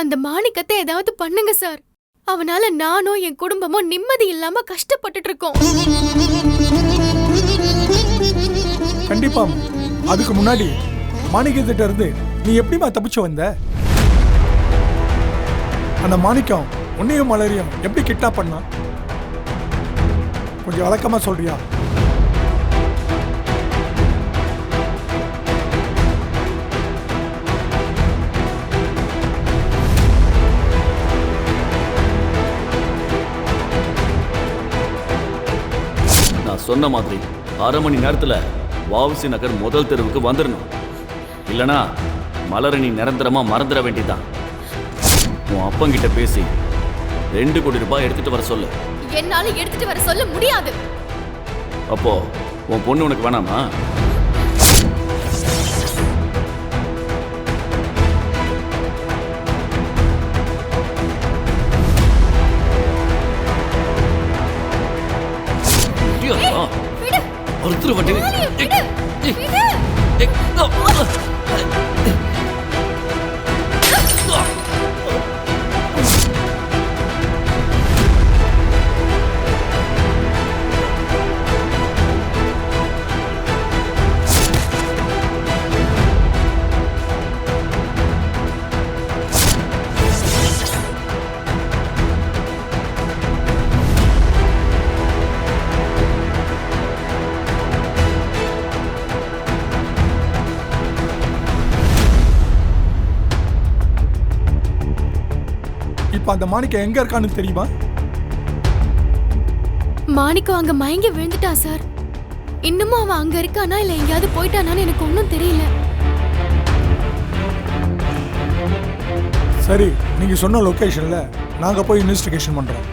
அந்த மாணிக்கத்தை ஏதாவது பண்ணுங்க சார். அவனால நானும் என் குடும்பமும் நிம்மதி இல்லாம கஷ்டப்பட்டுட்டு இருக்கோம். கண்டிப்பா. அதுக்கு முன்னாடி மாணிக்கத்திட்ட இருந்து நீ எப்படிமா தப்பிச்சு வந்த? அந்த மாணிக்கம் உன்னையும் மலரையும் எப்படி கிட்னாப் பண்ணா? கொஞ்சம் வழக்கமா சொல்றியா? சொன்ன மாதிரி 1/2 மணி நேரத்துல வாவுசி நகர் முதல் தெருவுக்கு வந்துடணும். இல்லனா மலரை நீ நிரந்தரமா மறந்துட வேண்டியதான். உன் அப்பங்கிட்ட பேசி 2 கோடி ரூபாய் எடுத்துட்டு வர சொல்லு. என்னால எடுத்துட்டு வர சொல்ல முடியாது. அப்போ உன் பொண்ணு உனக்கு வேணாமா? ஒருத்தர் வண்டி இப்ப அந்த மாணிக்கம் எங்க இருக்கான்னு தெரியுமா? மாணிக்கம் அங்க மயங்கி விழுந்துட்டான் சார். இன்னமும் அவன் அங்க இருக்கானா இல்ல எங்கயாவது போயிட்டானான்னு எனக்கு ஒன்னும் தெரியல. சரி, நீங்க சொன்ன லொகேஷன்ல நாங்க போய் இன்வெஸ்டிகேஷன் பண்றோம்.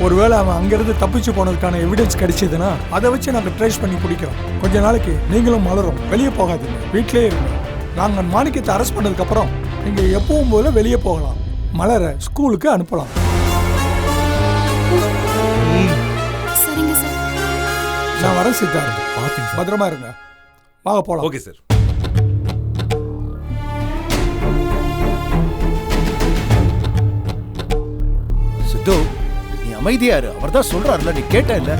ஒருவேளை அவன் அங்கிருந்து தப்பிச்சு போனதுக்கான எவிடன்ஸ் கிடைச்சதுன்னா அதை வச்சு நாங்க ட்ரேஸ் பண்ணி பிடிக்கிறோம். கொஞ்ச நாளைக்கு நீங்களும் மலரும் வெளியே போகாதீங்க, வீட்டிலே இருங்க. நாங்க மாணிக்கத்தை அரெஸ்ட் பண்ணதுக்கு அப்புறம் நீங்க எப்பவும் போல வெளியே போகலாம். மலரை ஸ்கூலுக்கு அனுப்பலாம். சரிங்க சார். நான் வரேன் சித்தார்த். பத்திரமா இருங்க. வாங்க போலாம். Okay sir. சித்து, நீ அமைதியாரு. அவர் தான் சொல்றாருல, நீ கேட்ட இல்ல?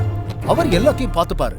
அவர் எல்லாத்தையும் பார்த்துப்பாரு.